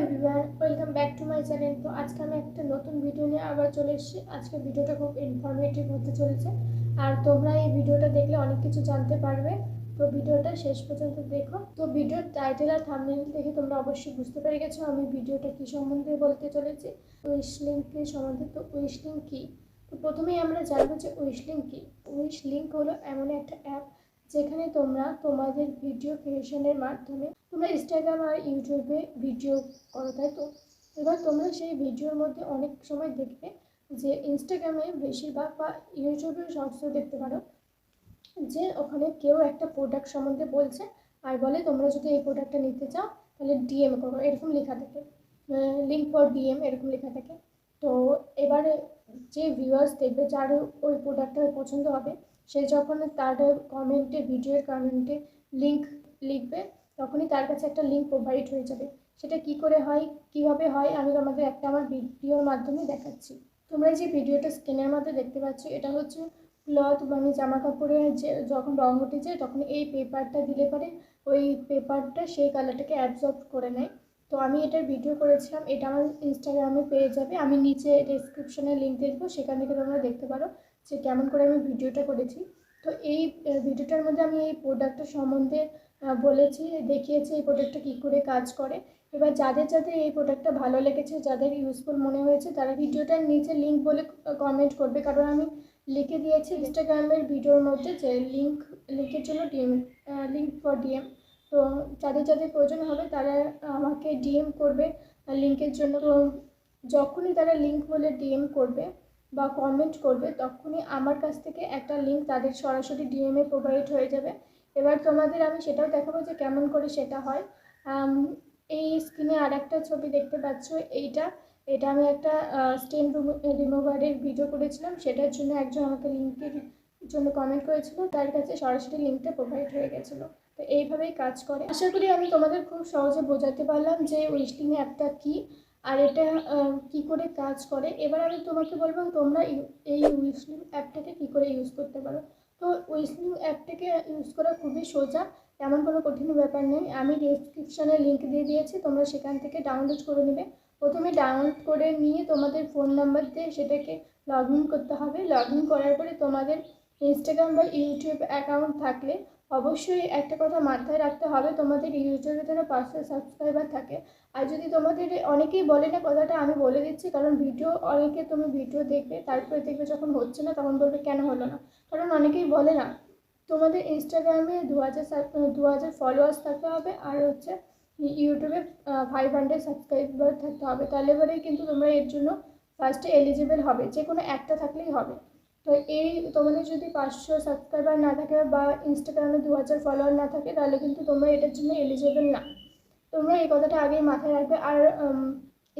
Everyone, welcome back to my channel. তো আজকে আমি একটা নতুন ভিডিও নিয়ে আবার চলে এসেছি। আজকে ভিডিওটা খুব ইনফরমেটিভ হতে চলেছে, আর তোমরা এই ভিডিওটা দেখলে অনেক কিছু জানতে পারবে। তো ভিডিওটা শেষ পর্যন্ত দেখো। তো ভিডিওর টাইটেল আর থাম্বনেল দেখে তোমরা অবশ্যই বুঝতে পেরে গেছো আমি ভিডিওটা কী সম্বন্ধে বলতে চলেছি। উইশলিঙ্কের সম্বন্ধে। তো উইশলিঙ্ক কী? তো প্রথমেই আমরা জানবো যে উইশলিঙ্ক কী। উইশলিঙ্ক হলো এমন একটা অ্যাপ যেখানে তোমরা তোমাদের ভিডিও ক্রিয়েশনের মাধ্যমে তোমরা ইনস্টাগ্রাম আর ইউটিউবে ভিডিও করো, তাই তো? এবার তোমরা সেই ভিডিওর মধ্যে অনেক সময় দেখবে যে ইনস্টাগ্রামে বেশিরভাগ বা ইউটিউবে শর্টসও দেখতে পারো যে ওখানে কেউ একটা প্রোডাক্ট সম্বন্ধে বলছে আর বলে তোমরা যদি এই প্রোডাক্টটা নিতে চাও তাহলে ডিএম করো, এরকম লেখা থাকে, লিঙ্ক ফর ডিএম এরকম লেখা থাকে। তো এবারে যে ভিউয়ার্স দেখবে যার ওই প্রোডাক্টটা পছন্দ হবে সে যখন তার কমেন্টে ভিডিওর কমেন্টে লিঙ্ক লিখবে তখনই তার কাছে একটা লিঙ্ক প্রোভাইড হয়ে যাবে। সেটা কি করে হয়, কিভাবে হয়, আমি তোমাদের একটা আমার ভিডিওর মাধ্যমে দেখাচ্ছি। তোমরা যে ভিডিওটা স্ক্রিনের মধ্যে দেখতে পাচ্ছ এটা হচ্ছে ক্লথ, মানে জামা কাপড়ে যে যখন রং উঠে যায় তখন এই পেপারটা দিলে পরে ওই পেপারটা সেই কালারটাকে অ্যাবজর্ব করে নেয়। তো আমি এটার ভিডিও করেছিলাম, এটা আমার ইনস্টাগ্রামে পেয়ে যাবে, আমি নিচে ডেসক্রিপশনে লিঙ্ক দিয়ে দেবো, সেখান থেকে তোমরা দেখতে পারো যে কেমন করে আমি ভিডিওটা করেছি। তো এই ভিডিওটার মধ্যে আমি এই প্রোডাক্টের সম্বন্ধে বলেছি, দেখিয়েছি এই প্রোডাক্টটা কী করে কাজ করে। এবার যাদের যাদের এই প্রোডাক্টটা ভালো লেগেছে, যাদের ইউজফুল মনে হয়েছে, তারা ভিডিওটার নিচে লিঙ্ক বলে কমেন্ট করবে, কারণ আমি লিখে দিয়েছি ইনস্টাগ্রামের ভিডিওর মধ্যে যে লিঙ্কের জন্য ডিএম, লিঙ্ক ফর ডিএম। তো যাদের যাদের প্রয়োজন হবে তারা আমাকে ডিএম করবে লিঙ্কের জন্য। তো যখনই তারা লিঙ্ক বলে ডিএম করবে বা কমেন্ট করবে তখনই আমার কাছ থেকে একটা লিঙ্ক তাদের সরাসরি ডিএমে প্রোভাইড হয়ে যাবে। এবার তোমাদের আমি সেটাও দেখাবো যে কেমন করে সেটা হয়। এই স্ক্রিনে আর একটা ছবি দেখতে পাচ্ছ, এটা আমি একটা স্টেন রিমুভারের ভিডিও করেছিলাম, সেটার জন্য একজন আমাকে লিঙ্কের জন্য কমেন্ট করেছিল, তার কাছে সরাসরি লিঙ্কটা প্রোভাইড হয়ে গেছিলো। তো এইভাবেই কাজ করে। আশা করি আমি তোমাদের খুব সহজে বোঝাতে পারলাম যে উইশলিঙ্ক অ্যাপটা কী আর এটা কী করে কাজ করে। এবার আমি তোমাকে বলবো তোমরা এই উইশলিঙ্ক অ্যাপটাকে কী করে ইউজ করতে পারো। তো উইশলিঙ্ক অ্যাপটাকে ইউজ করা খুবই সোজা, তেমন কোনো কঠিন ব্যাপার নেই। আমি ডেসক্রিপশনে লিঙ্ক দিয়ে দিয়েছি, তোমরা সেখান থেকে ডাউনলোড করে নেবে। প্রথমে ডাউনলোড করে নিয়ে তোমাদের ফোন নাম্বার দিয়ে সেটাকে লগ ইন করতে হবে। লগ ইন করার পরে তোমাদের ইনস্টাগ্রাম বা ইউটিউব অ্যাকাউন্ট থাকলে অবশ্যই একটা কথা মাথায় রাখতে হবে, তোমাদের ইউটিউবে যেন 500 সাবস্ক্রাইবার থাকে। আর যদি তোমাদের অনেকেই বলে না কথাটা, আমি বলে দিচ্ছি, কারণ তুমি ভিডিও দেখবে তারপরে দেখবে যখন হচ্ছে না তখন বলবে কেন হলো না, কারণ অনেকেই বলে না। তোমাদের ইনস্টাগ্রামে 2000 ফলোয়ার্স থাকতে হবে আর হচ্ছে ইউটিউবে 500 সাবস্ক্রাইবার থাকতে হবে, তাহলে পরে কিন্তু তোমরা এর জন্য ফার্স্টে এলিজিবল হবে, যে কোনো একটা থাকলেই হবে। তো এই তোমাদের যদি 500 সাবস্ক্রাইবার না থাকে বা ইনস্টাগ্রামে 2000 ফলোয়ার না থাকে তাহলে কিন্তু তোমরা এটার জন্য এলিজিবল না। তোমরা এই কথাটা আগেই মাথায় রাখবে। আর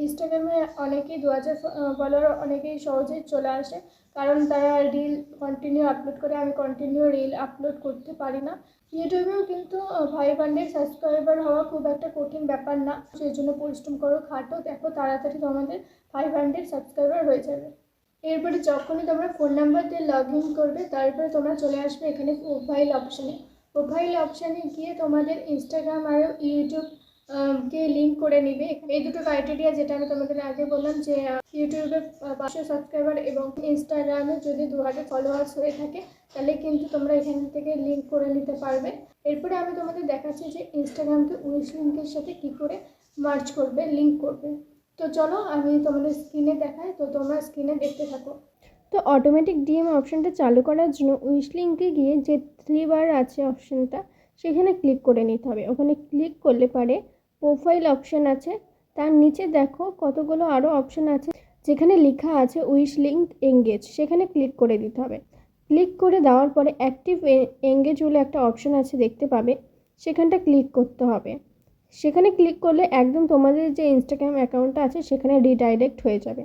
ইনস্টাগ্রামে অনেকেই 2000 ফলোয়ার অনেকেই সহজেই চলে আসে, কারণ তারা রিল কন্টিনিউ আপলোড করে, আমি কন্টিনিউ রিল আপলোড করতে পারি না। ইউটিউবেও কিন্তু 500 সাবস্ক্রাইবার হওয়া খুব একটা কঠিন ব্যাপার না, সেই জন্য পরিশ্রম করো, খাটো, দেখো তাড়াতাড়ি তোমাদের 500 সাবস্ক্রাইবার হয়ে যাবে। এরপরে যখনই তোমরা ফোন নাম্বার দিয়ে লগ ইন করবে তারপরে তোমরা চলে আসবে এখানে প্রোফাইল অপশানে। প্রোফাইল অপশানে গিয়ে তোমাদের ইনস্টাগ্রাম আর ইউটিউব কে লিঙ্ক করে নিবে। এই দুটো ক্রাইটেরিয়া যেটা আমি তোমাদের আগে বললাম যে ইউটিউবে 500 সাবস্ক্রাইবার এবং ইনস্টাগ্রামে যদি 2000 ফলোয়ার্স হয়ে থাকে তাহলে কিন্তু তোমরা এখান থেকে লিঙ্ক করে নিতে পারবে। এরপরে আমি তোমাদের দেখাচ্ছি যে ইনস্টাগ্রামকে উইশলিঙ্কের সাথে কী করে মার্জ করবে, লিঙ্ক করবে। তো চলো আমি তোমাদের স্ক্রিনে দেখাই, তো তোমরা স্ক্রিনে দেখতে থাকো। তো অটোমেটিক ডিএম অপশানটা চালু করার জন্য উইশলিঙ্কে গিয়ে যে 3 বার আছে অপশানটা সেখানে ক্লিক করে নিতে হবে। ওখানে ক্লিক করলে পারে প্রোফাইল অপশান আছে, তার নিচে দেখো কতগুলো আরও অপশান আছে যেখানে লেখা আছে উইশলিঙ্ক এঙ্গেজ, সেখানে ক্লিক করে দিতে হবে। ক্লিক করে দেওয়ার পরে অ্যাক্টিভ এঙ্গেজ বলে একটা অপশান আছে দেখতে পাবে, সেখানটা ক্লিক করতে হবে। সেখানে ক্লিক করলে একদম তোমাদের যে ইনস্টাগ্রাম অ্যাকাউন্টটা আছে সেখানে রিডাইরেক্ট হয়ে যাবে।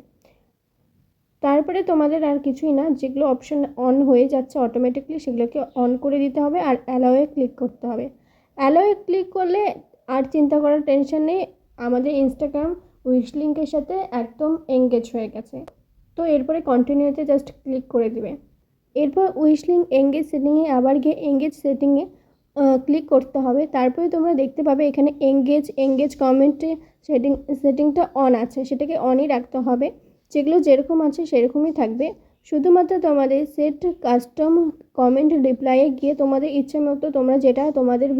তারপরে তোমাদের আর কিছুই না, যেগুলো অপশান অন হয়ে যাচ্ছে অটোমেটিকলি সেগুলোকে অন করে দিতে হবে আর অ্যালাওয়ে ক্লিক করতে হবে। অ্যালাওয়ে ক্লিক করলে আর চিন্তা করার টেনশন নেই, আমাদের ইনস্টাগ্রাম উইশলিঙ্কের সাথে একদম এঙ্গেজ হয়ে গেছে। তো এরপরে কন্টিনিউতে জাস্ট ক্লিক করে দিবে। এরপর উইশলিঙ্ক এঙ্গেজ সেটিংয়ে আবার গিয়ে এঙ্গেজ সেটিংয়ে ক্লিক করতে হবে। তারপরে তোমরা দেখতে পাবে এখানে এঙ্গেজ কমেন্টে সেটিংটা অন আছে, সেটাকে অনই রাখতে হবে। যেগুলো যেরকম আছে সেরকমই থাকবে। শুধুমাত্র তোমাদের সেট কাস্টম কমেন্ট রিপ্লাইয়ে গিয়ে তোমাদের ইচ্ছে মতো তোমরা যেটা তোমাদের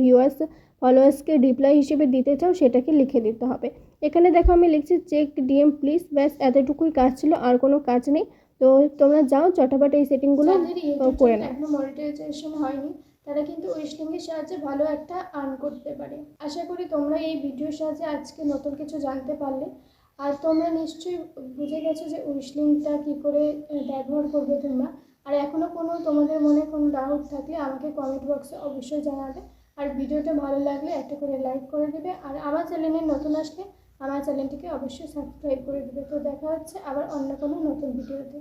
ফলোয়ার্সকে রিপ্লাই হিসেবে দিতে চাও সেটাকে লিখে দিতে হবে। এখানে দেখো আমি লিখছি চেক ডিএম প্লিজ, ব্যাস এতটুকুই কাজ ছিল, আর কোনো কাজ নেই। তো তোমরা যাও চটাপট এই সেটিংগুলো করে নাও। এখনো মনিটাইজেশন হয়নি তারা কিন্তু উইশলিংয়ের সাহায্যে ভালো একটা আর্ন করতে পারে। আশা করি তোমরা এই ভিডিওর সাহায্যে আজকে নতুন কিছু জানতে পারলে। আর তোমরা নিশ্চয়ই বুঝে গেছো যে উইশলিংটা কী করে ব্যবহার করবে তোমরা। আর এখনও তোমাদের মনে কোনো ডাউট থাকলে আমাকে কমেন্ট বক্সে অবশ্যই জানাবে। আর ভিডিওটা ভালো লাগলে একটা করে লাইক করে দেবে। আর আমার চ্যানেলে নতুন আসলে আমার চ্যানেলটিকে অবশ্যই সাবস্ক্রাইব করে দেবে। তো দেখা হচ্ছে আবার অন্য কোনো নতুন ভিডিওতে।